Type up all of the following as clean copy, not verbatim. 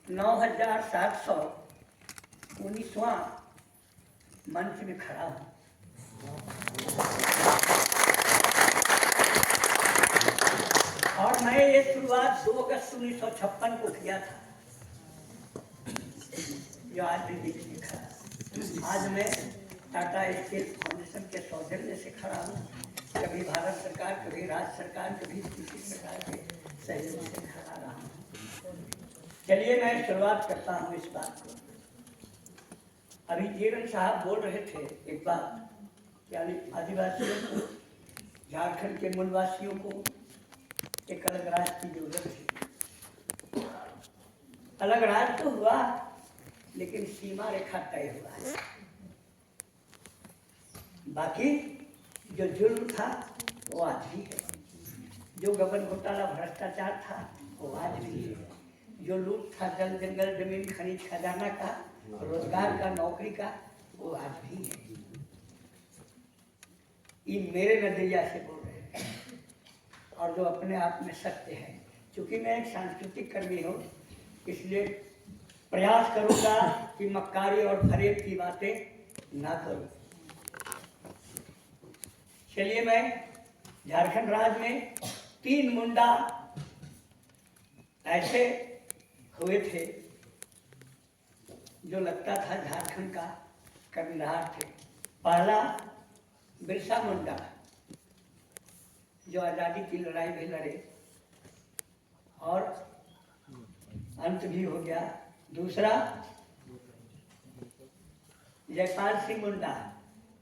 9719वां मंच में खड़ा हूँ। और मैं ये शुरुआत 2 अगस्त 1956 को किया था, जो आज भी लिखा। आज मैं टाटा स्टील फाउंडेशन के सौजन्य से खड़ा हूँ। कभी भारत सरकार, कभी राज्य सरकार, कभी किसी प्रकार के सहयोग से खड़ा रहा हूँ। चलिए मैं शुरुआत करता हूँ इस बात को। अभी जीवन साहब बोल रहे थे एक बात, यानी आदिवासियों को, झारखंड के मूलवासियों को एक अलग राज्य की जरूरत थी। अलग राज्य तो हुआ, लेकिन सीमा रेखा तय हुआ है। बाकी जो जुल्म था वो आज भी है, जो गबन घोटाला भ्रष्टाचार था वो आज भी है, जो लूट था जल जंगल जमीन खनिज खजाना का, रोजगार का, नौकरी का, वो आज भी है। ये मेरे नजरिया से बोल रहे हैं और जो अपने आप में सत्य है। क्योंकि मैं एक सांस्कृतिक कर्मी हूँ, इसलिए प्रयास करूंगा कि मक्कारी और फरेब की बातें ना करूं। चलिए मैं झारखंड राज्य में 3 मुंडा ऐसे हुए थे जो लगता था झारखंड का कर्णधार थे। पहला बिरसा मुंडा, जो आज़ादी की लड़ाई भी लड़े और अंत भी हो गया। दूसरा जयपाल सिंह मुंडा,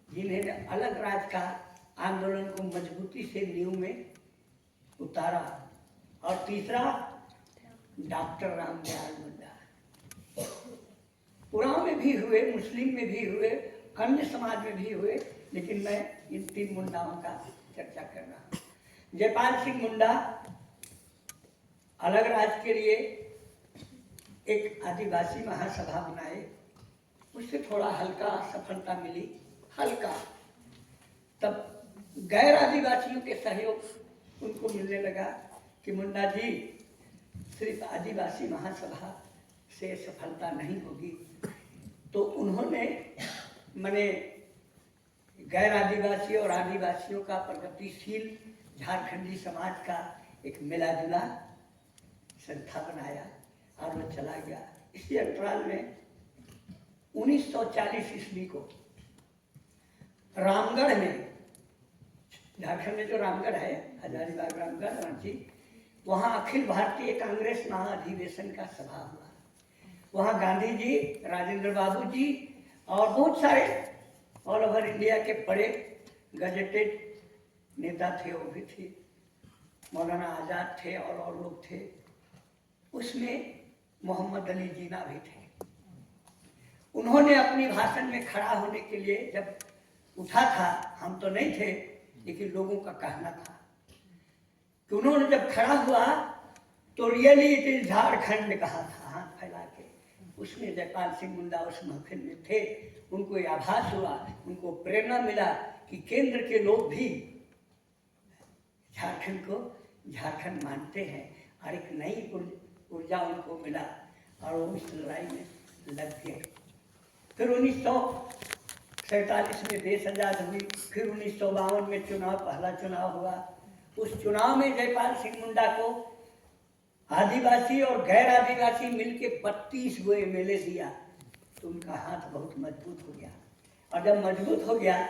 जिन्हें अलग राज्य का आंदोलन को मजबूती से नींव में उतारा। और तीसरा डॉक्टर रामदयाल मुंडा। उरांव में भी हुए, मुस्लिम में भी हुए, अन्य समाज में भी हुए, लेकिन मैं इन 3 मुंडाओं का चर्चा कर रहा हूँ। जयपाल सिंह मुंडा अलग राज्य के लिए एक आदिवासी महासभा बनाए, उससे थोड़ा हल्का सफलता मिली, हल्का। तब गैर आदिवासियों के सहयोग उनको मिलने लगा कि मुंडा जी, सिर्फ आदिवासी महासभा से सफलता नहीं होगी। तो उन्होंने माने गैर आदिवासी और आदिवासियों का प्रगतिशील झारखंडी समाज का एक मिला जुला संस्था बनाया और वो चला गया। इसी अंतराल में 1940 ईस्वी को रामगढ़ में, झारखंड में जो रामगढ़ है, हजारीबाग, रामगढ़, रांची, वहाँ अखिल भारतीय कांग्रेस महाधिवेशन का सभा हुआ। वहाँ गांधी जी, राजेंद्र बाबू जी और बहुत सारे ऑल ओवर इंडिया के बड़े गजेटेड नेता थे, वो भी थे, मौलाना आजाद थे और लोग थे। उसमें मोहम्मद अली जीना भी थे। उन्होंने अपनी भाषण में खड़ा होने के लिए जब उठा था, हम तो नहीं थे, लेकिन लोगों का कहना था कि उन्होंने जब खड़ा हुआ तो रियली इट इज झारखंड कहा था, हाथ फैला के। उसमें जयपाल सिंह मुंडा उस महफिल में थे। उनको यह आभास हुआ, उनको प्रेरणा मिला कि केंद्र के लोग भी झारखंड को झारखंड मानते हैं, और एक नई ऊर्जा उनको मिला और वो इस लड़ाई में लग गए। फिर 1947 में देश आजाद हुई। फिर 1952 में चुनाव, पहला चुनाव हुआ। उस चुनाव में जयपाल सिंह मुंडा को आदिवासी और गैर आदिवासी मिलके 32 गो एमएलए दिया, तो उनका हाथ बहुत मजबूत हो गया। और जब मजबूत हो गया,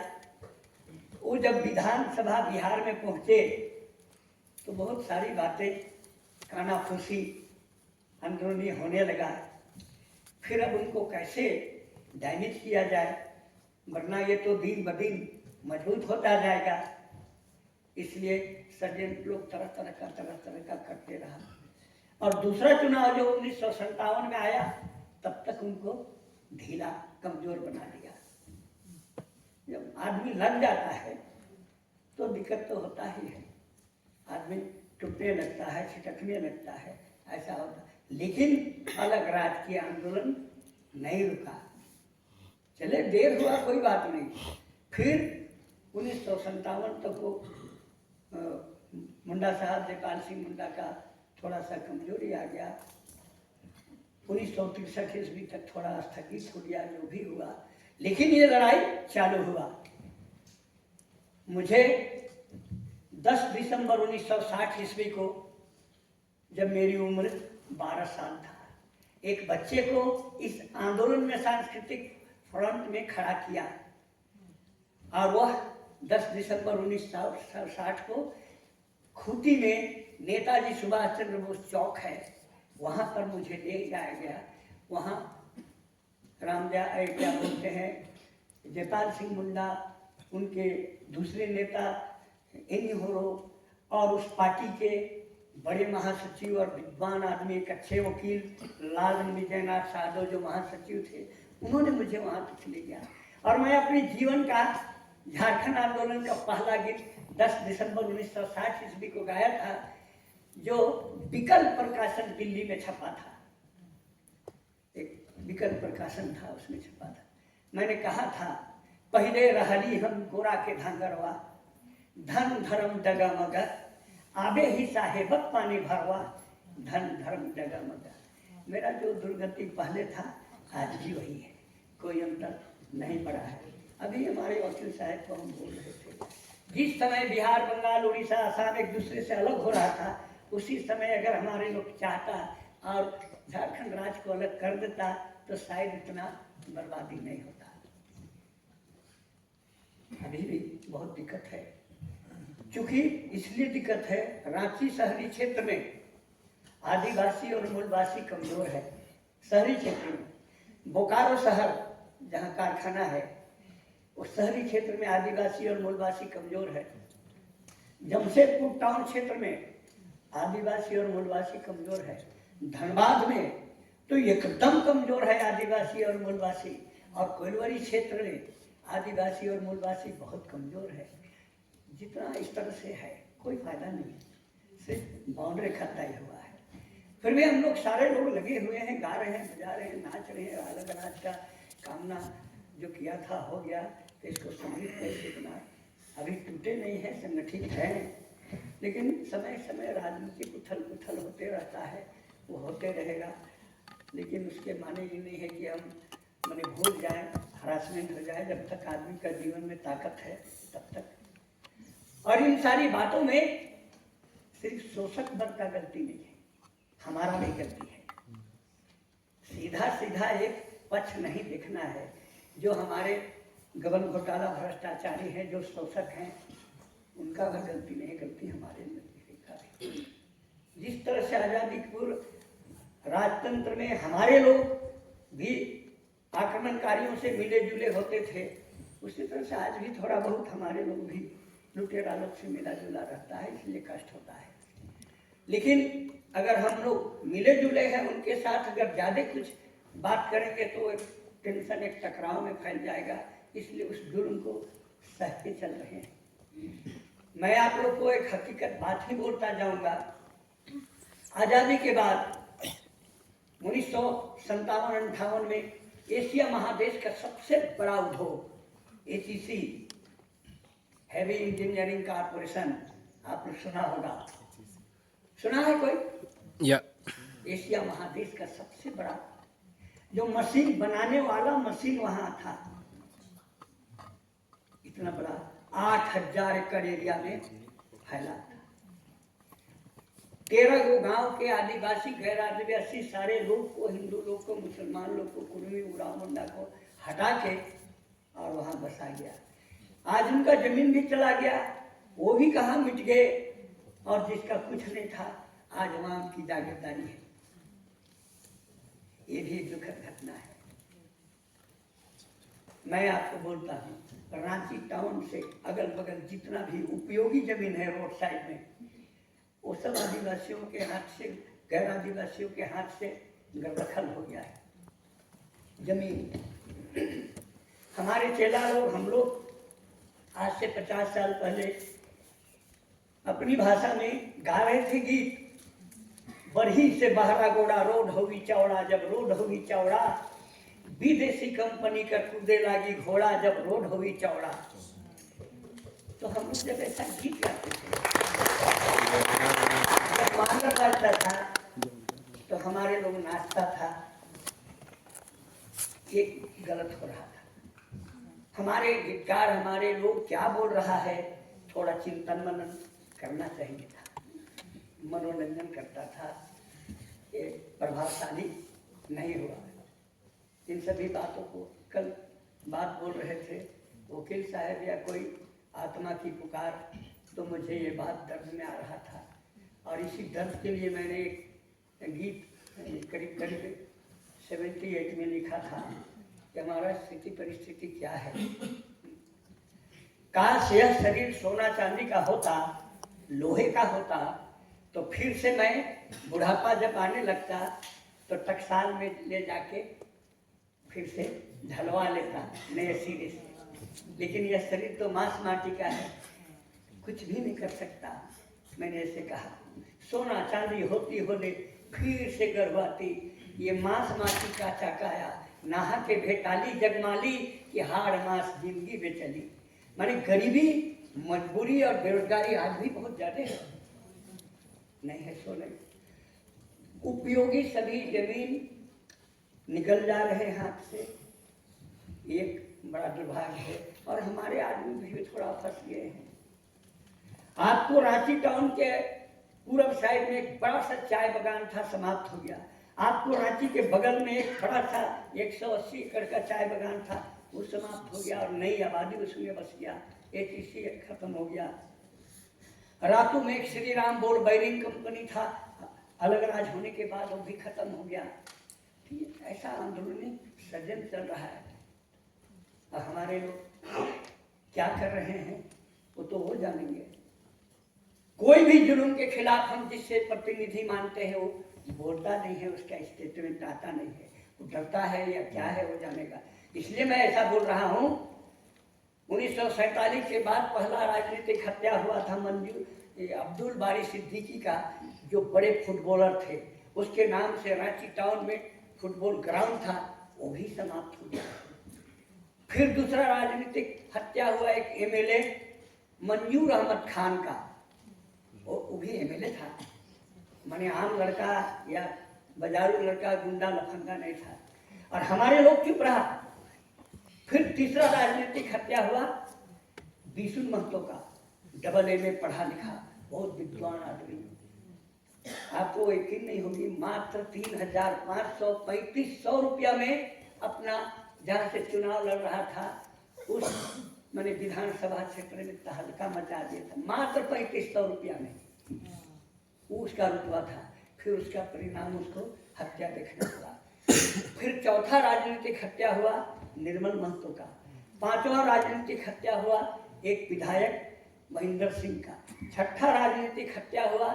वो जब विधानसभा बिहार में पहुंचे तो बहुत सारी बातें कानाफूसी अंदरूनी होने लगा। फिर अब उनको कैसे डैमेज किया जाए, वरना ये तो दिन ब दिन मजबूत होता जाएगा। इसलिए षड्यंत्र लोग तरह तरह का करते रहा। और दूसरा चुनाव जो 1957 में आया, तब तक उनको ढीला, कमजोर बना दिया। जब आदमी लग जाता है तो दिक्कत तो होता ही है, आदमी टूटने लगता है, छिटकने लगता है, ऐसा होता। लेकिन अलग राजकीय आंदोलन नहीं रुका। चले देर हुआ, कोई बात नहीं। फिर 1957 तक वो मुंडा साहब, जयपाल सिंह मुंडा का थोड़ा सा कमजोरी आ गया। 1963 ईस्वी तक थोड़ा स्थगित हो गया, जो भी हुआ, लेकिन ये लड़ाई चालू हुआ। मुझे 10 दिसंबर 1960 ईस्वी को, जब मेरी उम्र 12 साल था, एक बच्चे को इस आंदोलन में सांस्कृतिक फ्रंट में खड़ा किया, और वह 10 दिसंबर 1960 को खूंटी में नेताजी सुभाष चंद्र बोस चौक है, वहां पर मुझे ले जाया गया। वहां क्या बोलते हैं, जयपाल सिंह मुंडा, उनके दूसरे नेता एनी होरो, और उस पार्टी के बड़े महासचिव और विद्वान आदमी, एक अच्छे वकील लाल विजयनाथ यादव जो महासचिव थे, उन्होंने मुझे वहां तक ले गया। और मैं अपने जीवन का झारखंड आंदोलन का पहला गीत 10 दिसंबर 1960 ईस्वी को गाया था, जो विकल्प प्रकाशन दिल्ली में छपा था। एक विकल्प प्रकाशन था, उसमें छपा था। मैंने कहा था, पहले रहली हम गोरा के धांगरवा, धन धर्म डगमग, आबे ही साहेबत पानी भरवा, धन धर्म डगमग। मेरा जो दुर्गति पहले था, आज भी वही है, कोई अंतर नहीं पड़ा है। अभी हमारे वकील साहब को हम बोल रहे थे, जिस समय बिहार, बंगाल, उड़ीसा, आसाम एक दूसरे से अलग हो रहा था, उसी समय अगर हमारे लोग चाहता और झारखंड राज्य को अलग कर देता, तो शायद इतना बर्बादी नहीं होता। अभी भी बहुत दिक्कत है, क्योंकि इसलिए दिक्कत है, रांची शहरी क्षेत्र में आदिवासी और मूलवासी कमजोर है। शहरी क्षेत्र में बोकारो शहर जहाँ कारखाना है, उस शहरी क्षेत्र में आदिवासी और मूलवासी कमजोर है। जमशेदपुर टाउन क्षेत्र में आदिवासी और मूलवासी कमजोर है। धनबाद में तो एकदम कमजोर है आदिवासी और मूलवासी, और कोइलवरी क्षेत्र में आदिवासी और मूलवासी बहुत कमजोर है। जितना इस तरह से है, कोई फायदा नहीं, सिर्फ मौन रेखा तय हुआ है। फिर भी हम लोग सारे लोग लगे हुए हैं, गा रहे हैं, बजा रहे हैं, नाच रहे हैं। अलग अनाज का कामना जो किया था हो गया, तो इसको संगठित कैसे बना, अभी टूटे नहीं है, संगठित है, लेकिन समय समय राजनीतिक उथल पुथल होते रहता है, वो होते रहेगा। लेकिन उसके माने ये नहीं है कि हम मैंने भूल जाए, हरासमेंट हो जाए। जब तक आदमी का जीवन में ताकत है तब तक। और इन सारी बातों में सिर्फ शोषक वर्ग का गलती नहीं है, हमारा भी गलती है। सीधा सीधा एक पक्ष नहीं देखना है। जो हमारे गबन घोटाला भ्रष्टाचारी हैं, जो शोषक हैं, उनका भी गलती नहीं, गलती हमारे है। जिस तरह से आजादी पूर्व राजतंत्र में हमारे लोग भी आक्रमणकारियों से मिले जुले होते थे, उसी तरह से आज भी थोड़ा बहुत हमारे लोग भी लुटेरा लोग से मिला जुला रहता है, इसलिए कष्ट होता है। लेकिन अगर हम लोग मिले जुले हैं, उनके साथ अगर ज्यादा कुछ बात करेंगे तो एक टेंशन, एक टकराव में फैल जाएगा। इसलिए उस जुर्म को सह के चल रहे हैं। मैं आप लोग को एक हकीकत बात ही बोलता जाऊंगा। आजादी के बाद 1957-58 में एशिया महादेश का सबसे बड़ा उद्योग एचईसी, हैवी इंजीनियरिंग कारपोरेशन, आपने सुना होगा, सुना है कोई? एशिया महादेश का सबसे बड़ा जो मशीन बनाने वाला मशीन वहां था, इतना बड़ा 8000 एकड़ एरिया में फैला था। 13 गो गांव के आदिवासी, गैर आदिवासी सारे लोग को, हिंदू लोग को, मुसलमान लोग को, कुर्मी, उराव, मुंडा को हटा के और वहां बसा गया। आज उनका जमीन भी चला गया, वो भी कहाँ मिट गए, और जिसका कुछ नहीं था आज वहां की जागीरदारी है। ये भी एक दुखद घटना है। मैं आपको बोलता हूँ, रांची टाउन से अगल बगल जितना भी उपयोगी जमीन है रोड साइड में, वो सब आदिवासियों के हाथ से, गैर आदिवासियों के हाथ से दखल हो गया है जमीन। हमारे चेला लोग, हम लोग आज से 50 साल पहले अपनी भाषा में गा रहे थे गीत, बरही से बहरा गोड़ा रोड होगी चौड़ा, जब रोड होगी चौड़ा, विदेशी कंपनी का कूदे लागी घोड़ा, जब रोड होगी चौड़ा। तो हम लोग जब ऐसा गीत गाते थे, जब मांगा बाजता था तो हमारे लोग नाचता था, एक गलत हो रहा था। हमारे गीतकार, हमारे लोग क्या बोल रहा है, थोड़ा चिंतन मनन करना चाहिए था। मनोरंजन करता था, ये प्रभावशाली नहीं हुआ। इन सभी बातों को कल बात बोल रहे थे वकील साहब या कोई आत्मा की पुकार, तो मुझे ये बात दर्द में आ रहा था और इसी दर्द के लिए मैंने एक गीत करीब करीब 78 में लिखा था कि हमारा स्थिति परिस्थिति क्या है। काश यह शरीर सोना चांदी का होता, लोहे का होता, तो फिर से मैं बुढ़ापा जब आने लगता तो टकसाल में ले जाके फिर से ढलवा लेता नए सिरे से। लेकिन यह शरीर तो मांस माटी का है, कुछ भी नहीं कर सकता। मैंने ऐसे कहा, सोना चांदी होती होने फिर से गर्भवती, ये मांस माटी का चकाया, नहा के भेटाली जगमाली कि हाड़ मांस जिंदगी बेचली। माने गरीबी, मजबूरी और बेरोजगारी आज भी बहुत ज्यादा है, नहीं है सो नहीं। उपयोगी सभी जमीन निकल जा रहे हैं हाथ से, एक बड़ा दुर्भाग्य है। और हमारे आदमी भी थोड़ा फंस गए हैं। आपको रांची टाउन के पूर्व साइड में एक बड़ा सा चाय बागान था, समाप्त हो गया। आपको रांची के बगल में एक बड़ा सा 180 एकड़ का चाय बागान था, वो समाप्त हो गया और नई आबादी उसमें बस गया। ATC खत्म हो गया। रातों में एक Shri Ram board bearing company था, अलग राज होने के बाद वो भी खत्म हो गया। ठीक, ऐसा आंदोलनी सृजन चल रहा है। और हमारे लोग क्या कर रहे हैं वो तो वो जानेंगे। कोई भी जुल्म के खिलाफ हम जिससे प्रतिनिधि मानते हैं वो बोलता नहीं है, उसका स्टेटमेंट आता नहीं है, वो डरता है या क्या है वो जानेगा। इसलिए मैं ऐसा बोल रहा हूँ। 1947 के बाद पहला राजनीतिक हत्या हुआ था अब्दुल बारी सिद्दीकी का, जो बड़े फुटबॉलर थे, उसके नाम से रांची टाउन में फुटबॉल ग्राउंड था, वो भी समाप्त हो गया। फिर दूसरा राजनीतिक हत्या हुआ एक MLA मंजूर अहमद खान का, वो भी MLA था, माने आम लड़का या बाजारू लड़का, गुंडा लफंगा नहीं था। और हमारे लोग चुप रहा। फिर तीसरा राजनीतिक हत्या हुआ बिशुन महतो का, AA में पढ़ा लिखा, बहुत विद्वान आदमी। आपको यकीन नहीं होगी, मात्र 3,535 रुपया में अपना जहाँ से चुनाव लड़ रहा था उस मैंने विधानसभा क्षेत्र में तहलका मचा दिया था, मात्र 3500 रुपया में वो उसका रुतबा था। फिर उसका परिणाम उसको हत्या देखना पड़ा। फिर चौथा राजनीतिक हत्या हुआ निर्मल महतो का। पांचवा राजनीतिक हत्या हुआ एक विधायक महेंद्र सिंह का। छठा राजनीतिक हत्या हुआ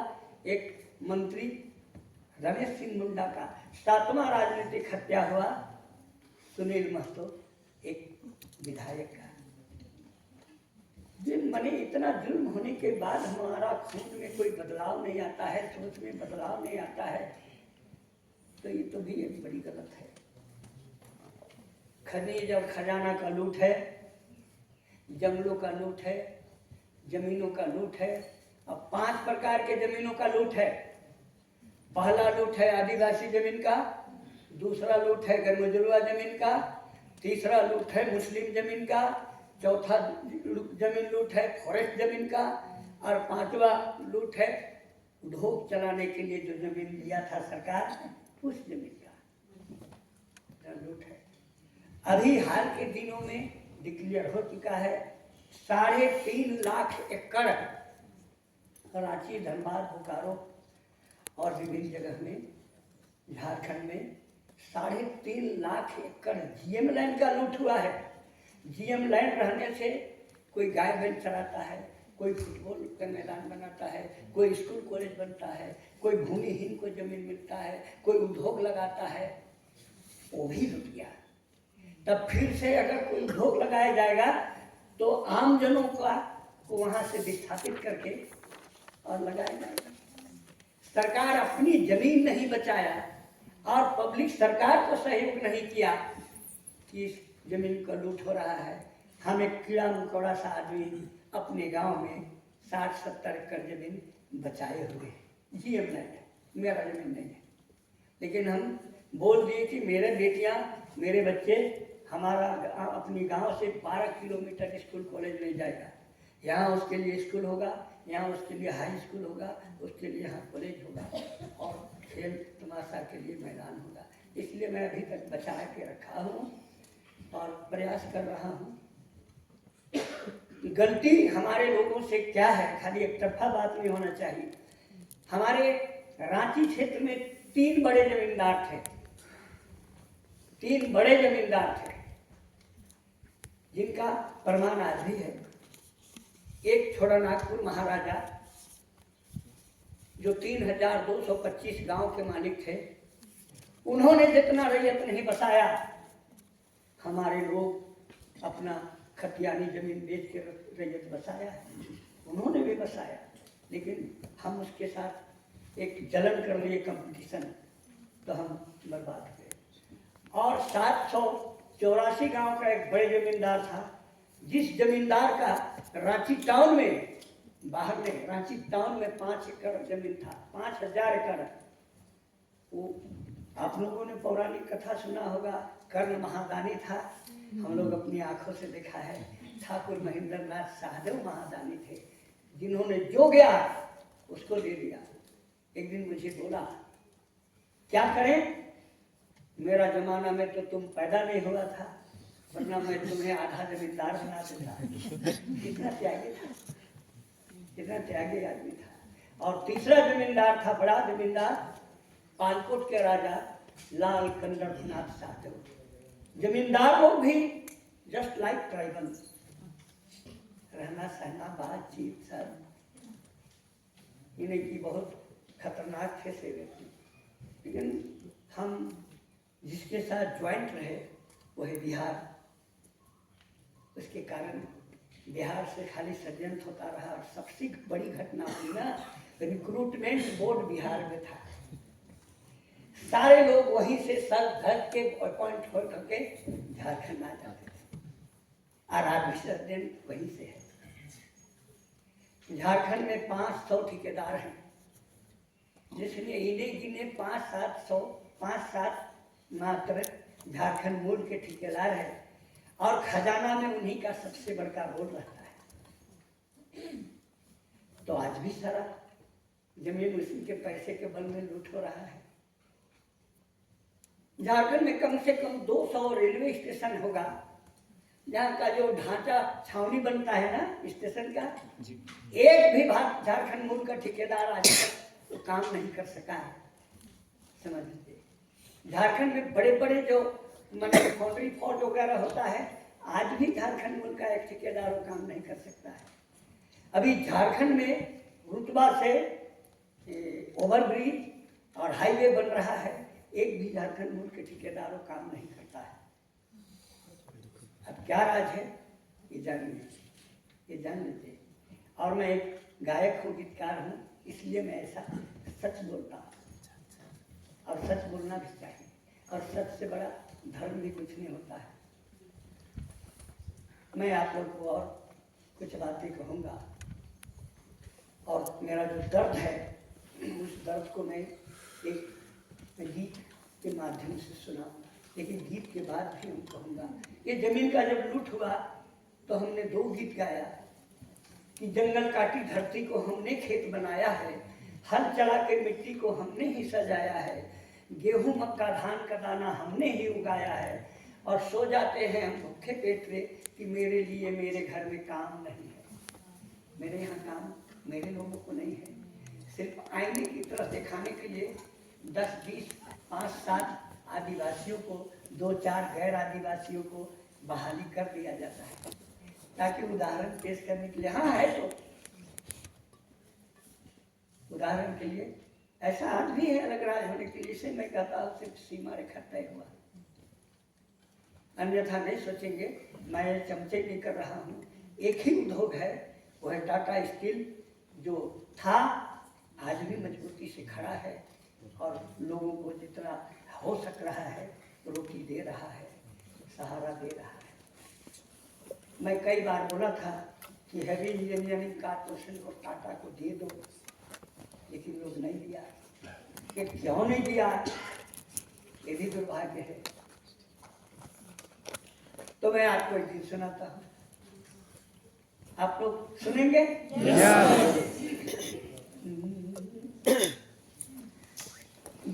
एक मंत्री रमेश सिंह मुंडा का। सातवां राजनीतिक हत्या हुआ सुनील महतो, एक विधायक का। जिन मने इतना जुल्म होने के बाद हमारा खून में कोई बदलाव नहीं आता है, सोच में बदलाव नहीं आता है, तो ये तो भी एक बड़ी गलत है। खनिज और खजाना का लूट है, जंगलों का लूट है, जमीनों का लूट है। अब 5 प्रकार के जमीनों का लूट है। पहला लूट है आदिवासी जमीन का, दूसरा लूट है गरमजुलवा जमीन का, तीसरा लूट है मुस्लिम जमीन का, चौथा जमीन लूट है फॉरेस्ट जमीन का, और पांचवा लूट है उद्योग चलाने के लिए जो जमीन लिया था सरकार उस जमीन का लूट है। अभी हाल के दिनों में डिक्लेयर हो चुका है 3.5 लाख एकड़ रांची, धनबाद, बोकारो और विभिन्न जगह में, झारखंड में 3.5 लाख एकड़ GM लैंड का लूट हुआ है। GM लैंड रहने से कोई गाय बैल चराता है, कोई फुटबॉल का मैदान बनाता है, कोई स्कूल कॉलेज बनता है, कोई भूमिहीन को जमीन मिलता है, कोई उद्योग लगाता है, वो भी लूट गया। तब फिर से अगर कोई उद्योग लगाया जाएगा तो आम जनों का को वहां से विस्थापित करके और लगाया जाएगा। सरकार अपनी जमीन नहीं बचाया और पब्लिक सरकार को सहयोग नहीं किया कि इस जमीन का लूट हो रहा है। हम एक कीड़ा मकोड़ा सा आदमी अपने गांव में 60-70 एकड़ जमीन बचाए हुए हैं। GM लैंड है, मेरा जमीन नहीं है, लेकिन हम बोल दिए कि मेरे बेटियां मेरे बच्चे हमारा अपनी गांव से 12 किलोमीटर स्कूल कॉलेज नहीं जाएगा। यहाँ उसके लिए स्कूल होगा, यहाँ उसके लिए हाई स्कूल होगा, उसके लिए यहाँ कॉलेज होगा और खेल तमाशा के लिए मैदान होगा। इसलिए मैं अभी तक बचा के रखा हूँ और प्रयास कर रहा हूँ। गलती हमारे लोगों से क्या है, खाली एक तरफा बात नहीं होना चाहिए। हमारे रांची क्षेत्र में 3 बड़े जमींदार थे, 3 बड़े जमींदार थे जिनका प्रमाण आज भी है। एक छोड़ानागपुर महाराजा जो 3225 गांव के मालिक थे, उन्होंने जितना रैयत नहीं बसाया, हमारे लोग अपना खतियानी जमीन बेच के रैयत बसाया है, उन्होंने भी बसाया। लेकिन हम उसके साथ एक जलन कर लिए कंपटीशन, तो हम बर्बाद हुए। और 784 गांव का एक बड़े जमींदार था, जिस जमींदार का रांची टाउन में, बाहर में रांची टाउन में 5 एकड़ जमीन था, 5000 एकड़। वो आप लोगों ने पौराणिक कथा सुना होगा, कर्ण महादानी था, हम लोग अपनी आंखों से देखा है। ठाकुर महेंद्र नाथ सहदेव महादानी थे, जिन्होंने जो गया उसको दे दिया। एक दिन मुझे बोला, क्या करें, मेरा जमाना में तो तुम पैदा नहीं हुआ था, वरना मैं तुम्हें आधा जमींदार बना देता। कितना त्यागी था, कितना त्यागी आदमी था। और तीसरा जमींदार था, बड़ा जमींदार, पालकोट के राजा लाल कंदरनाथ सहदेव। जमींदार लोग भी जस्ट लाइक ट्राइबल, रहना सहना बातचीत सब इन्हीं की बहुत खतरनाक थे से व्यक्ति। लेकिन हम जिसके साथ ज्वाइंट रहे वो है बिहार। उसके कारण बिहार से खाली षड्यंत्र होता रहा। और सबसे बड़ी घटना हुई ना, रिक्रूटमेंट बोर्ड बिहार में था, सारे लोग वहीं से सर धक के अपॉइंट हो करके झारखंड आ जाते थे, और आज विसर्जन वहीं से है। झारखंड में 500 ठेकेदार हैं, जिसमें इन्हें गिने 5-7 मात्र झारखंड मूल के ठेकेदार हैं, और खजाना में उन्हीं का सबसे बड़का रोल रहता है। तो आज भी सारा जमीन उसी के पैसे के बल में लूट हो रहा है। झारखंड में कम से कम 200 रेलवे स्टेशन होगा, जहाँ का जो ढांचा छावनी बनता है ना स्टेशन का, एक भी भाग झारखंड मूल का ठेकेदार आज तक तो काम नहीं कर सका है। समझ लीजिए, झारखंड में बड़े बड़े जो फाउंड्री फॉर्ट वगैरह होता है, आज भी झारखंड मूल का एक ठेकेदार वो काम नहीं कर सकता है। अभी झारखंड में रुतबा से ओवरब्रिज और हाईवे बन रहा है, एक भी झारखंड मूल के ठेकेदारों काम नहीं करता है। अब क्या राज है ये जान लीजिए, ये जान लीजिए। और मैं एक गायक हूँ, गीतकार हूँ, इसलिए मैं ऐसा सच बोलता हूँ, और सच बोलना भी चाहिए, और सच से बड़ा धर्म भी कुछ नहीं होता है। मैं आप लोग को और कुछ बातें कहूँगा, और मेरा जो दर्द है उस दर्द को मैं एक गीत के माध्यम से सुनाऊंगा। लेकिन गीत के बाद भी हम कहूँगा, ये जमीन का जब लूट हुआ तो हमने 2 गीत गाया कि जंगल काटी धरती को हमने खेत बनाया है, हल चला के मिट्टी को हमने ही सजाया है, गेहूं मक्का धान का दाना हमने ही उगाया है, और सो जाते हैं हम भूखे पेट रे कि मेरे लिए मेरे घर में काम नहीं है। मेरे यहाँ काम मेरे लोगों को नहीं है, सिर्फ आईने की तरफ दिखाने के लिए 10, 20, 5, 7 आदिवासियों को, 2-4 गैर आदिवासियों को बहाली कर दिया जाता है, ताकि उदाहरण पेश करने के लिए, हाँ है तो उदाहरण के लिए ऐसा आज भी है अलग राज होने के लिए। इसे मैं कहता हूँ सिर्फ सीमा रेखा तय हुआ, अन्यथा नहीं सोचेंगे। मैं चमचे नहीं कर रहा हूँ, एक ही उद्योग है, वो है टाटा स्टील, जो था आज भी मजबूती से खड़ा है और लोगों को जितना हो सक रहा है रोटी दे रहा है, सहारा दे रहा है। मैं कई बार बोला था कि हैवी इंजीनियरिंग कॉर्पोरेशन को टाटा को दे दो, लेकिन लोग नहीं दिया। ये क्यों नहीं दिया, ये भी दुर्भाग्य है। तो मैं आपको एक गीत सुनाता हूँ, आप लोग सुनेंगे?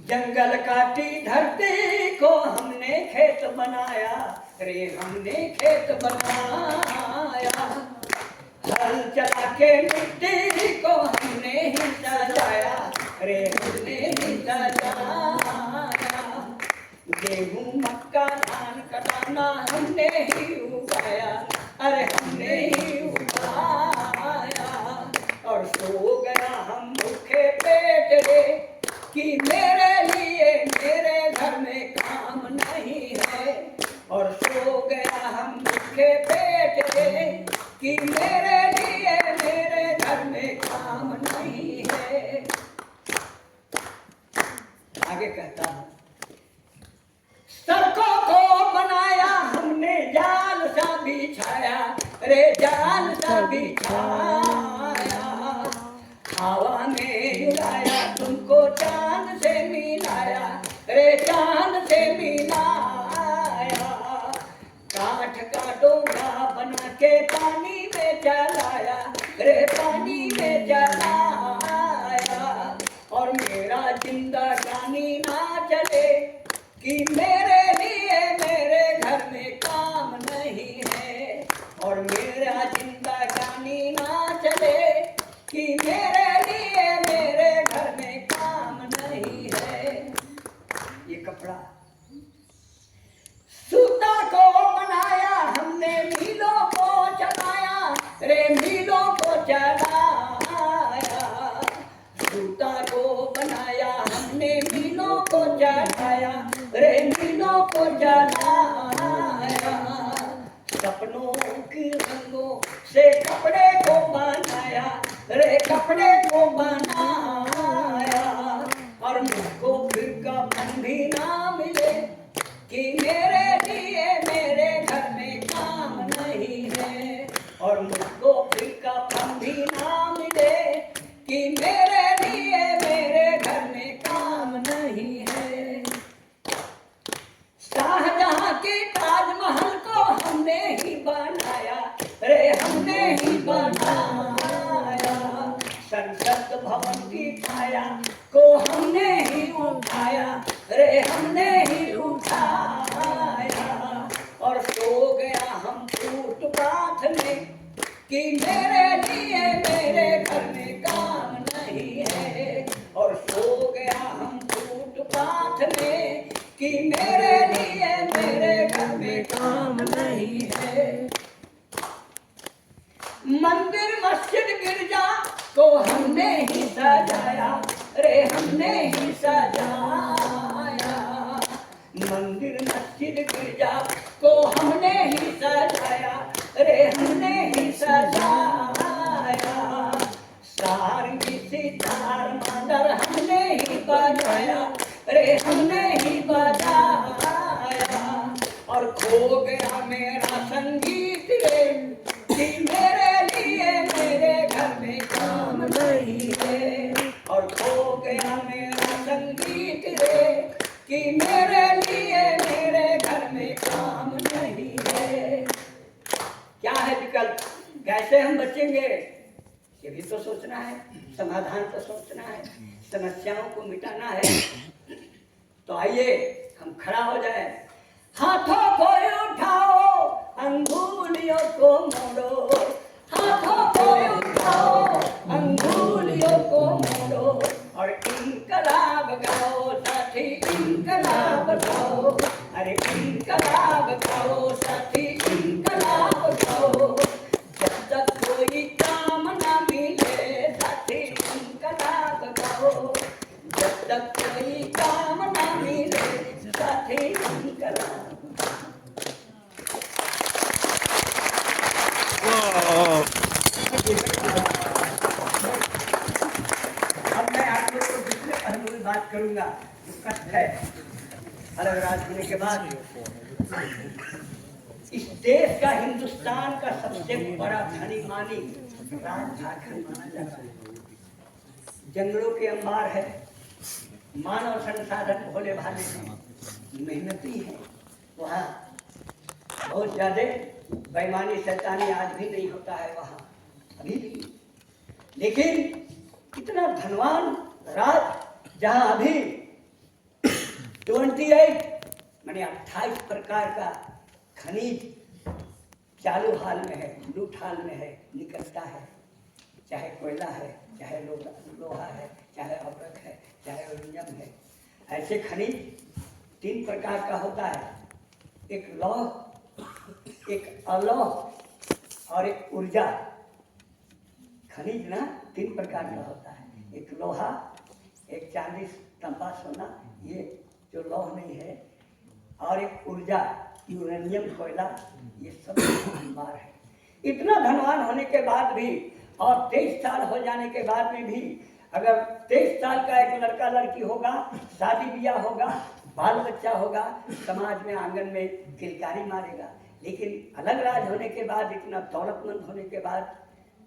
जंगल काटी धरती को हमने खेत बनाया, रे हमने खेत बनाया, हल चला के मिट्टी को हमने ही सजाया, रे हमने ही सजाया, गेहूं मक्का धान का दाना हमने ही उगाया, अरे हमने ही उगाया, और सो गया हम भूखे पेट रे कि मेरे लिए मेरे घर में काम नहीं है, और सो गया हम भूखे पेट रे कि मेरे लिए मेरे घर में काम नहीं है। आगे कहता हूँ, सड़कों को बनाया हमने जाल सा बिछाया, रे जाल सा बिछाया, हवा में उड़ाया तुमको चांद से मिलाया, रे चांद से मिलाया, काठ का डोंगा बना के पानी में चलाया, रे पानी में चलाया, और मेरा जिंदगानी ना चले कि मेरे लिए मेरे घर में काम नहीं है, और मेरा जिंदगानी ना चले कि मेरे लिए मेरे घर में काम नहीं है। ये कपड़ा सूता को बनाया हमने मीलों को चलाया, रे मीलों को चलाया, सूता को बनाया हमने मीलों को चलाया, रे मीलों को चलाया, सपनों की रंगों से कपड़े को बनाया, रे कपड़े को बनाया, और मुझको फिर कफन भी ना मिले कि मेरे लिए मेरे घर में काम नहीं है, और मुझको फिर कफन भी ना मिले कि मेरे लिए मेरे घर में काम नहीं है। शाहजहां के ताजमहल को हमने ही बनाया, रे हमने ही बनाया, संसद भवन की छाया को हमने ही उठाया, रे हमने ही उठाया, और सो गया हम फुटपाथ में कि मेरे लिए मेरे घर में काम नहीं है, और सो गया हम फुटपाथ में कि मेरे लिए मेरे घर में काम नहीं है। मंदिर मस्जिद गिरजा को हमने ही सजाया, रे हमने ही सजाया, मंदिर मस्जिद गिरजा को हमने ही सजाया, रे हमने ही सजाया, सारंगी सितार मादर हमने ही बजाया, रे हमने ही बजाया, और खो गया मेरा संगीत रे कि मेरे लिए मेरे घर में काम नहीं है, और खो गया मेरा संगीत रे कि मेरे लिए मेरे घर में काम नहीं है। क्या है विकल्प, कैसे हम बचेंगे, ये भी तो सोचना है, समाधान तो सोचना है, समस्याओं को मिटाना है। तो आइए हम खड़ा हो जाए, हाथों को उठाओ अंगुलियों को मोड़ो, हाथों को उठाओ अंगुलियों को मोड़ो, और इनकलाब गाओ साथी इनकलाब गाओ, अरे इनकलाब गाओ साथी इनकलाब गाओ, जब तक कोई काम ना मिले साथी इनकलाब गाओ, जब तक कोई काम ना मिले साथी इनकलाब। अब मैं आप लोगों को दूसरे पहलू में बात करूंगा, जो कष्ट है अलग राज्य होने के बाद। इस देश का, हिंदुस्तान का सबसे बड़ा धनी मानी राज्य झारखंड माना जाता है। जंगलों के अंबार है, मानव संसाधन भोले भाले हैं, मेहनती है, वहाँ बहुत ज्यादा बेईमानी शैतानी आज भी नहीं होता है वहाँ, अभी भी। लेकिन कितना धनवान राज जहाँ अभी 28 माने 28 प्रकार का खनिज चालू हाल में है, लूट हाल में है, निकलता है। चाहे कोयला है, चाहे लोहा है, चाहे अवरक है, चाहे एल्युमिनियम है। ऐसे खनिज 3 प्रकार का होता है, एक लौह, एक अलौह और एक ऊर्जा। खनिज ना 3 प्रकार का होता है, एक लोहा, एक चांदी तांबा सोना, ये जो लौह नहीं है, और एक ऊर्जा यूरेनियम कोयला, ये सब धनवान है। इतना धनवान होने के बाद भी और 23 साल हो जाने के बाद में भी अगर 23 साल का एक लड़का लड़की होगा, शादी ब्याह होगा, बाल बच्चा होगा, समाज में आंगन में किलकारी मारेगा। लेकिन अलग राज होने के बाद, इतना दौलतमंद होने के बाद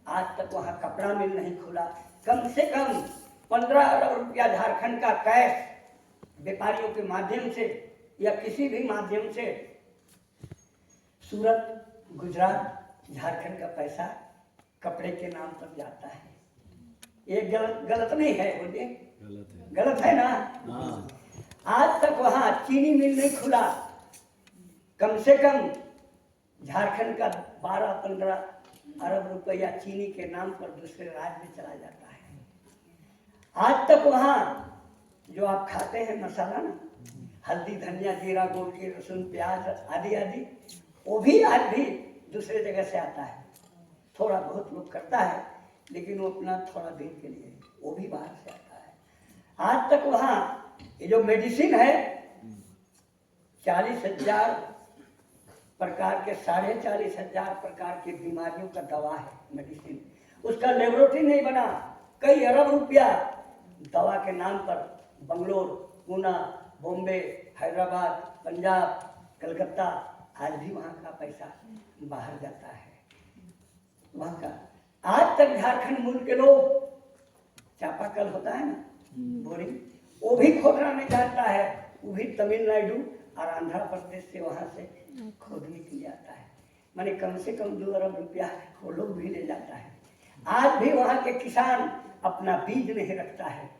आज तक वहाँ कपड़ा मिल नहीं खुला। कम से कम 15 अरब रुपया झारखंड का कैश व्यापारियों के माध्यम से या किसी भी माध्यम से सूरत, गुजरात, झारखंड का पैसा कपड़े के नाम पर जाता है। ये गलत नहीं है, बोलिए गलत है ना। आज तक वहाँ चीनी मिल नहीं खुला। कम से कम झारखंड का 12-15 अरब रुपया चीनी के नाम पर दूसरे राज्य में चला जाता है। आज तक वहाँ जो आप खाते हैं मसाला ना, हल्दी, धनिया, जीरा, गोलकी, लहसुन, प्याज आदि आदि, वो भी आज भी दूसरे जगह से आता है। थोड़ा बहुत लोग करता है, लेकिन वो अपना थोड़ा दिन के लिए, वो भी बाहर से आता है। आज तक वहाँ ये जो मेडिसिन है, 40,000 प्रकार के, 40,500 प्रकार की बीमारियों का दवा है मेडिसिन। उसका लेबोरेटरी नहीं बना। कई अरब रुपया दवा के नाम पर बंगलोर, पूना, बॉम्बे, हैदराबाद, पंजाब, कलकत्ता, आज भी वहाँ का पैसा बाहर जाता है। वहाँ का आज तक झारखंड मूल के लोग, चापाकल होता है ना, बोरिंग, वो भी खोदना नहीं जानता है। वो भी तमिलनाडु और आंध्र प्रदेश से वहाँ से खोदने के लिए आता है। माने कम से कम 2 अरब रुपया वो लोग भी ले जाता है। आज भी वहाँ के किसान अपना बीज नहीं रखता है।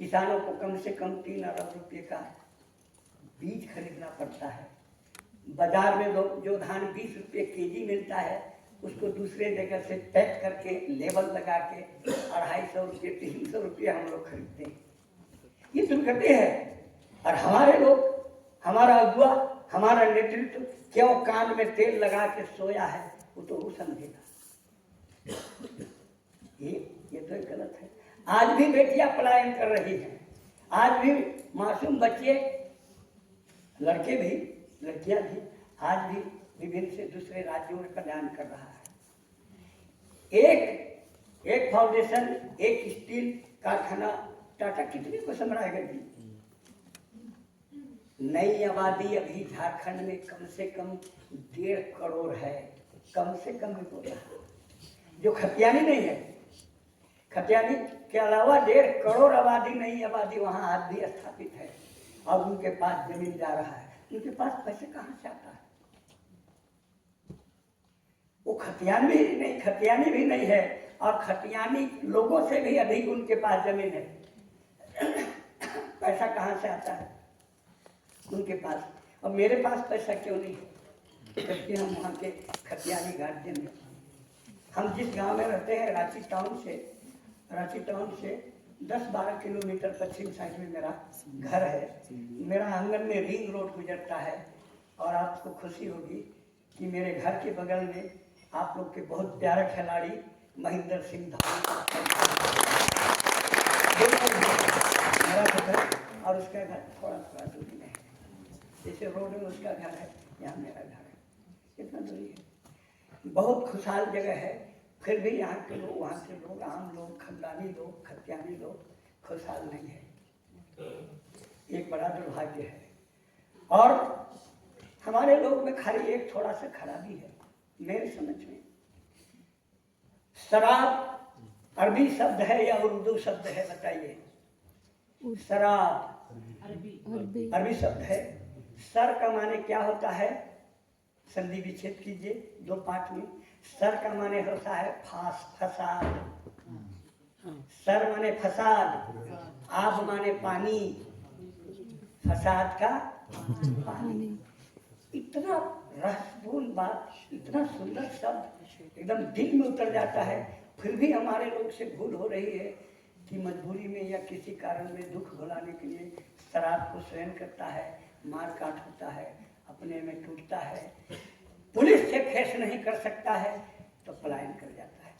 किसानों को कम से कम 3 अरब रुपये का बीज खरीदना पड़ता है। बाजार में लोग जो धान 20 रुपये केजी मिलता है, उसको दूसरे जगह से पैक करके लेबल लगा के 250 रुपये, 300 रुपये हम लोग खरीदते हैं। ये दुर्गति है। और हमारे लोग, हमारा अगुआ, हमारा नेतृत्व क्यों कान में तेल लगा के सोया है, वो तो वो समझेगा। ये तो गलत है। आज भी बेटियां पलायन कर रही हैं। आज भी मासूम बच्चे, लड़के भी, लड़कियां भी, आज भी विभिन्न से दूसरे राज्यों में कल्याण कर रहा है। एक फाउंडेशन, एक स्टील कारखाना, टाटा कितने को संभालेगा जी? नई आबादी अभी झारखंड में कम से कम 1.5 करोड़ है। कम से कम जो खतियानी नहीं है, खतियानी के अलावा 1.5 करोड़ आबादी, नई आबादी वहाँ आज भी स्थापित है। और उनके पास जमीन जा रहा है। उनके पास पैसे कहाँ से आता है? वो खतियानी भी नहीं है। और खतियानी लोगों से भी अधिक उनके पास जमीन है। पैसा कहाँ से आता है उनके पास? और मेरे पास पैसा क्यों नहीं है? जबकि हम वहाँ के खतियानी गार्जियन हैं। हम जिस गांव में रहते हैं, रांची टाउन से 10-12 किलोमीटर पश्चिम साइड में मेरा घर है। मेरा आंगन में रिंग रोड गुजरता है। और आपको खुशी होगी कि मेरे घर के बगल में आप लोग के बहुत प्यारा खिलाड़ी महेंद्र सिंह धोनी, मेरा घर और उसका घर थोड़ा दूरी में है। जैसे रोड में उसका घर है, यहाँ मेरा घर है, कितना दूरी है। बहुत खुशहाल जगह है। फिर भी यहाँ के लोग, वहाँ के लोग, आम लोग, खंडानी लोग, खतियानी लोग खुशहाल नहीं है। एक बड़ा दुर्भाग्य है। और हमारे लोग में खाली एक थोड़ा सा खराबी है मेरे समझ में। शराब अरबी शब्द है या उर्दू शब्द है? बताइए। शराब अरबी शब्द है। सर का माने क्या होता है? संधि विच्छेद कीजिए 2 पार्ट में। सर का माने होता है फसाद, सर माने फसाद, आब माने पानी, फसाद का पानी। इतना रहस्यपूर्ण बात, इतना सुंदर शब्द एकदम दिल में उतर जाता है। फिर भी हमारे लोग से भूल हो रही है कि मजबूरी में या किसी कारण में दुख भुलाने के लिए शराब को सेवन करता है, मार काट होता है, अपने में टूटता है, पुलिस से फेस नहीं कर सकता है तो पलायन कर जाता है।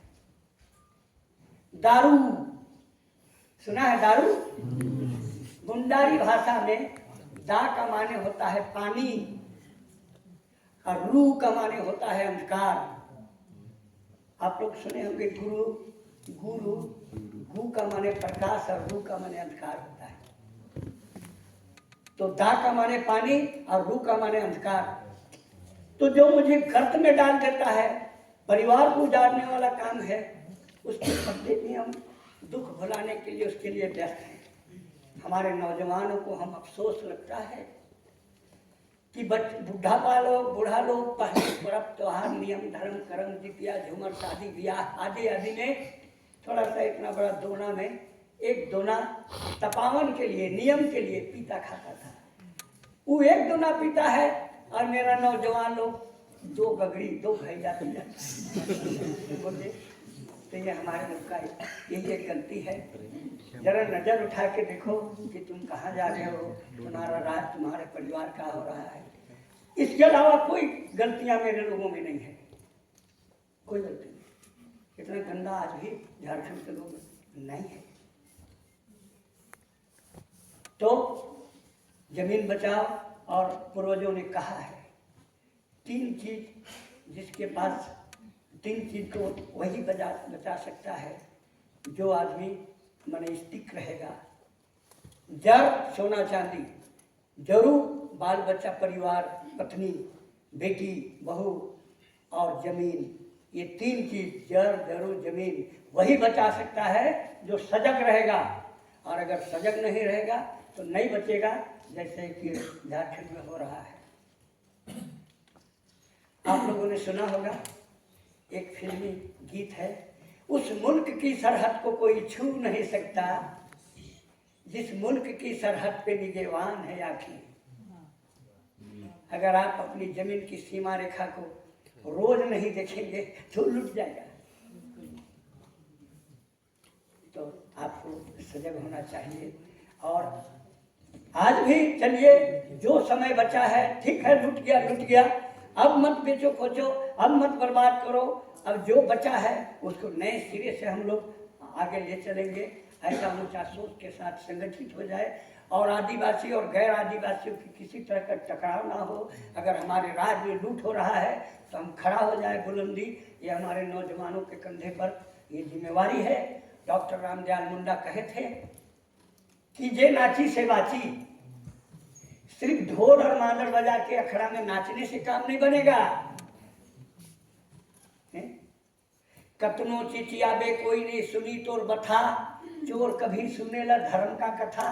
दारू सुना है? दारू गुंडारी भाषा में दा का माने होता है पानी और रू का माने होता है अंधकार। आप लोग सुने होंगे गुरु, गुरु, गु का माने प्रकाश और रू का माने अंधकार होता है। तो दा का माने पानी और रू का माने अंधकार। तो जो मुझे गर्त में डाल देता है, परिवार को उजाड़ने वाला काम है, उसके बदले भी हम दुख भुलाने के लिए उसके लिए व्यस्त हैं। हमारे नौजवानों को हम अफसोस लगता है कि बूढ़ा लोग पहले पर्व त्योहार नियम धर्म कर्म जितिया झूमर शादी ब्याह आदि आदि में थोड़ा सा इतना बड़ा दोना में एक दोना तपावन के लिए नियम के लिए पीता खाता था। वो एक दोना पीता है और मेरा नौजवान लोग 2 गगरी 2 भैया पी जाता है। तो ये हमारे लोग का यही एक गलती है। जरा नजर उठा के देखो कि तुम कहाँ जा रहे हो, तुम्हारा राज तुम्हारे परिवार का हो रहा है। इसके अलावा कोई गलतियां मेरे लोगों में नहीं है, कोई गलती नहीं। इतना गंदा आज भी झारखंड के लोग नहीं है। तो जमीन बचाओ, और पूर्वजों ने कहा है 3 चीज जिसके पास 3 चीज को वही बचा सकता है जो आदमी मनस्तिक रहेगा। जड़ सोना चांदी, जरूर बाल बच्चा परिवार पत्नी बेटी बहू और जमीन, ये 3 चीज जड़ जरूर जमीन वही बचा सकता है जो सजग रहेगा। और अगर सजग नहीं रहेगा तो नहीं बचेगा, जैसे कि झारखंड में हो रहा है। आप लोगों ने सुना होगा एक फिल्मी गीत है, उस मुल्क की सरहद को कोई छू नहीं सकता जिस मुल्क की सरहद पे निगहबान है आँखें। अगर आप अपनी जमीन की सीमा रेखा को रोज नहीं देखेंगे तो लुट जाएगा। तो आपको सजग होना चाहिए। और आज भी चलिए, जो समय बचा है ठीक है, लुट गया, अब मत बेचो खोचो, अब मत बर्बाद करो। अब जो बचा है उसको नए सिरे से हम लोग आगे ले चलेंगे। ऐसा ऊंचा सोच के साथ संगठित हो जाए और आदिवासी और गैर आदिवासियों की किसी तरह का टकराव ना हो। अगर हमारे राज्य में लूट हो रहा है तो हम खड़ा हो जाए बुलंदी। ये हमारे नौजवानों के कंधे पर ये जिम्मेवारी है। डॉक्टर रामदयाल मुंडा कहे थे कि जे नाची से बाची, सिर्फ ढोल और मादर बजा के अखड़ा में नाचने से काम नहीं बनेगा। कतनो चिचियाबे कोई नहीं सुनी तोर बथा, चोर कभी सुनेला धर्म का कथा।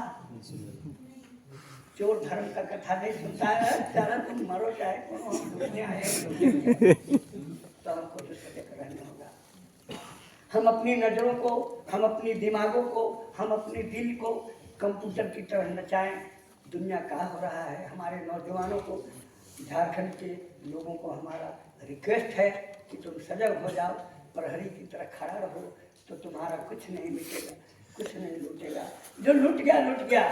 चोर धर्म का कथा नहीं सुनता है, चारा तुम मरो चाहे कौन आए तो हमको तो सजग रहना होगा। हम अपनी नजरों को, हम अपनी दिमागों को, हम अपने दिल को कंप्यूटर की तरह नचाएं। दुनिया क्या हो रहा है, हमारे नौजवानों को, झारखंड के लोगों को हमारा रिक्वेस्ट है कि तुम सजग हो जाओ, प्रहरी की तरह खड़ा रहो तो तुम्हारा कुछ नहीं मिटेगा, कुछ नहीं लूटेगा। जो लूट गया लूट गया।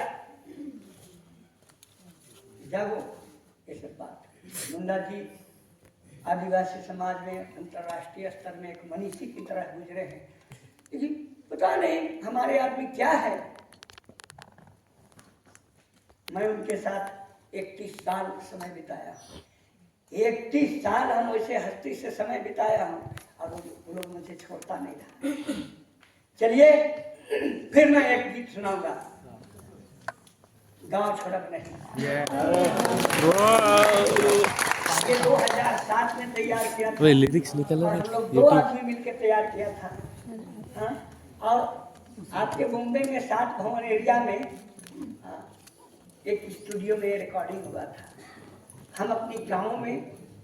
जागो, ये सब बात। मुंडा जी आदिवासी समाज में अंतर्राष्ट्रीय स्तर में एक मनीषी की तरह गुजरे हैं, लेकिन पता नहीं हमारे आदमी क्या है। मैं उनके साथ 31 साल समय बिताया, 31 साल हम वैसे हस्ती से समय बिताया हूँ और वो लोग मुझे छोड़ता नहीं था। चलिए फिर मैं एक गीत सुनाऊंगा, गांव छोड़क नहीं। ये 2007 में तैयार किया था, लिरिक्स निकल और हम लोग 2 आदमी मिलकर तैयार किया था। हाँ? और आपके मुंबई में 7 भवन एरिया में एक स्टूडियो में रिकॉर्डिंग हुआ था। हम अपनी गांव में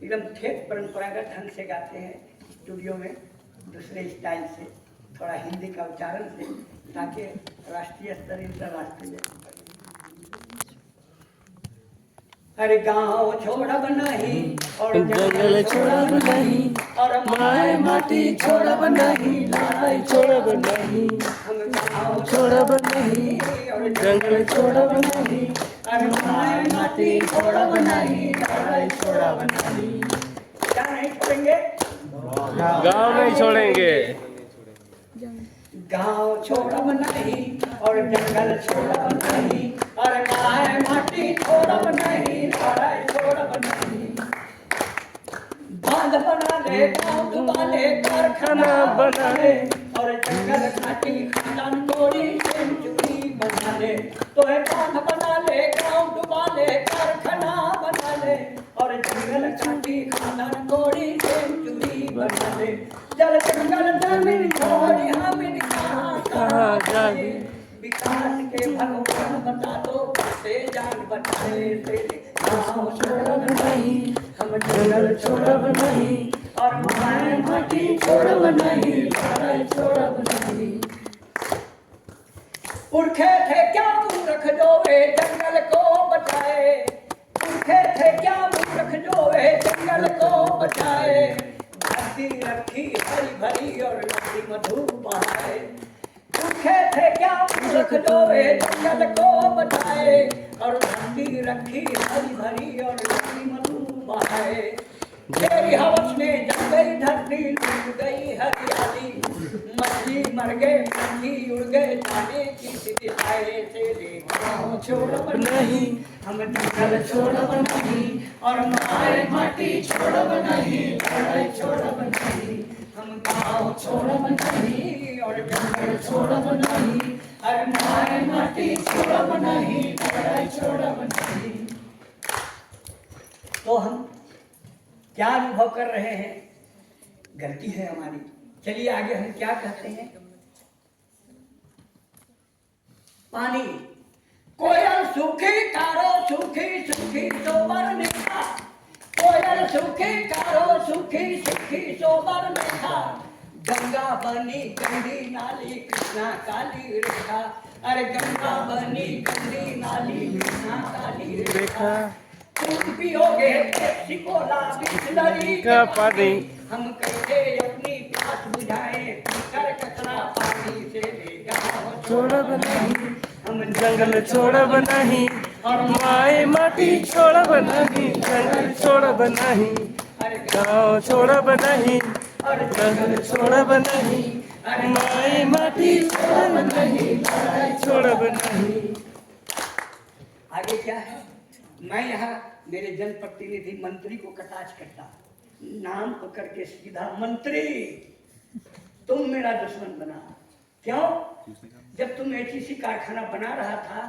एकदम ठेठ परंपरागत ढंग से गाते हैं स्टूडियो में, दूसरे स्टाइल से, थोड़ा हिंदी का उच्चारण से, ताकि राष्ट्रीय स्तर इंटरराष्ट्रीय। अरे गाँव छोड़ब नहीं और जंगल छोड़ब नहीं और माय माटी छोड़ब नहीं, लड़ाई छोड़ब नहीं, हम गाँव छोड़ब नहीं और जंगल छोड़ब नहीं, अरे माय माटी छोड़ब नहीं, लड़ाई छोड़ब नहीं, क्या नहीं छोड़ेंगे? गाँव नहीं छोड़ेंगे, गाँव छोड़ब नहीं और जंगल छोड़ब नहीं और माय माटी छोड़ब नहीं, लड़ाई छोड़ब नहीं। बांध बना ले, गाँव डुबा ले, कारखाना बना ले और जंगल घाटी खानदान तोड़ी सेंचुरी बना ले। तो है बांध बना ले, गाँव डुबा ले, कारखाना बना ले और जंगल घाटी खानदान तोड़ी सेंचुरी बना ले। जल जंगल जमीन छोड़ी हमें कहाँ जाए, विकास के भगवान बता दो, कैसे जान बचाए तेरे। गाँव छोड़ब नहीं, हम जंगल छोड़ब नहीं और माय माटी छोड़ब नहीं, लड़ाई छोड़ब नहीं। पुरखे थे क्या मूर्ख जो वे जंगल को बचाए, पुरखे थे क्या मूर्ख जो वे जंगल को बचाए। धरती रखी हरी भरी और नदी मधु बहाए, पुरखे थे क्या मूर्ख जो वे जंगल को बचाए और धरती रखी हरी भरी और नदी मधु बहाए। तेरी हवस में जल गई धरती, लुट गई हरियाली, मछली मर गए, पंछी उड़ गए, जाने की दिखाए तेरे। गाँव छोड़ब नहीं, हम जंगल छोड़ब नहीं और माय माटी छोड़ब नहीं, लड़ाई छोड़ब नहीं। हम गाँव छोड़ब नहीं और जंगल छोड़ब नहीं, अरे माय माटी छोड़ब नहीं, लड़ाई छोड़ब नहीं। तो हम क्या अनुभव कर रहे हैं? गलती है हमारी। चलिए आगे हम क्या कहते हैं? पानी कोयल सूखी कारो सूखी सूखी सोबर निखा, कोयल सूखी कारो सूखी सूखी सोबर निखा। गंगा बनी गंदी नाली कृष्णा काली रेखा, अरे गंगा बनी गंदी नाली कृष्णा काली रेखा। तुम पियोगे पेप्सी कोला बिसलरी का पानी, हम कैसे अपनी प्यास बुझाएं, पीकर कचरा पानी से ले। गाँव छोड़ब नहीं, हम जंगल छोड़ब नहीं और माय माटी छोड़ब नहीं, जंगल छोड़ब नहीं, अरे गाँव छोड़ब नहीं, और जंगल छोड़ब नहीं, माय माटी छोड़ब नहीं, लड़ाई छोड़ब नहीं। आगे क्या है? मैं यहाँ मेरे जनप्रतिनिधि मंत्री को कटाक्ष करता, नाम पकड़ के सीधा, मंत्री तुम मेरा दुश्मन बना। क्यों? जब तुम एचईसी कारखाना बना रहा था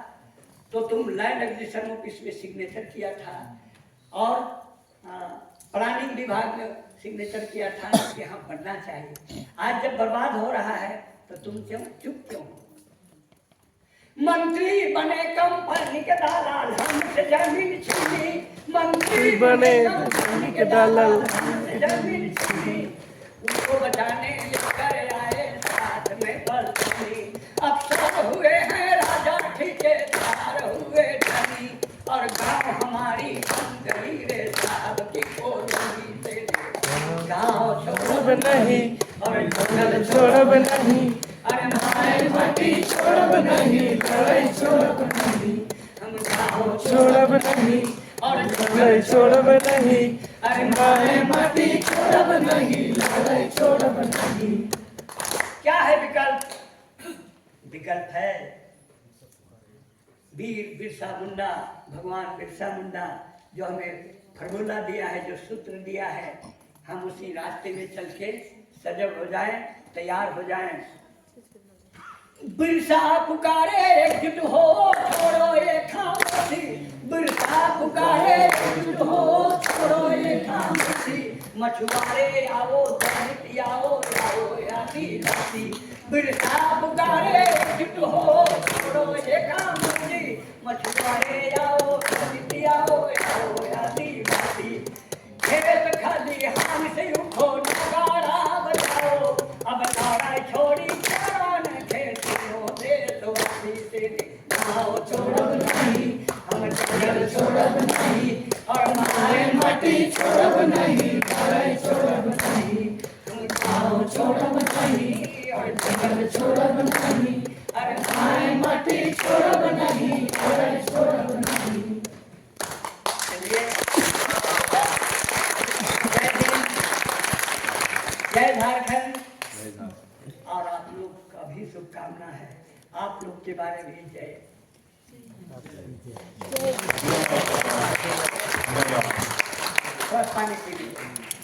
तो तुम लैंड एक्विजिशन ऑफिस में सिग्नेचर किया था और प्लानिंग विभाग में सिग्नेचर किया था कि हाँ बनना चाहिए। आज जब बर्बाद हो रहा है तो तुम क्यों चुप क्यों? मंत्री बने कंपनी के दलाल, हमसे जमीन छीनी, मंत्री बने कंपनी के दलाल, हमसे जमीन छीनी। उनको बचाने लेकर आए साथ में बलशाली, अफसर हुए हैं राजा ठेकेदार हुए धनी और गाँव हमारी हम गरीब साहब की कोलोनी से। गाँव छोड़ब नहीं और जंगल छोड़ब नहीं, अरे माय माटी छोड़ब नहीं, लड़ाई छोड़ब नहीं, हम गाँव छोड़ब नहीं और जंगल छोड़ब नहीं, अरे माय माटी छोड़ब नहीं, लड़ाई छोड़ब नहीं। क्या है विकल्प? विकल्प है वीर बिरसा मुंडा, भगवान बिरसा मुंडा जो हमें फॉर्मूला दिया है, जो सूत्र दिया है, हम उसी रास्ते में चल के सजग हो जाएं, तैयार हो जाएं। बिरसा पुकारे एकजुट हो, छोड़ो ये खामोशी, बिरसा पुकारे एकजुट हो, छोड़ो ये खामोशी। मछुआरे आओ, दलित आओ, आओ आदिवासी, बिरसा पुकारे एकजुट हो, छोड़ो ये खामोशी। मछुआरे आओ, दलित आओ, आओ आदिवासी। खेत छाओ छोड़ब नहीं, हम जंगल छोड़ब नहीं, और माए माटी छोड़ब नहीं, लड़ाई छोड़ब नहीं। हम छाओ छोड़ब नहीं, और जंगल छोड़ब नहीं, और माए माटी छोड़ब नहीं, लड़ाई छोड़ब नहीं। चलिए, जय हिंद, जय झारखंड। और आप लोग का भी शुभकामना है, आप लोग के बारे में जय। बस पानी पी लीजिए।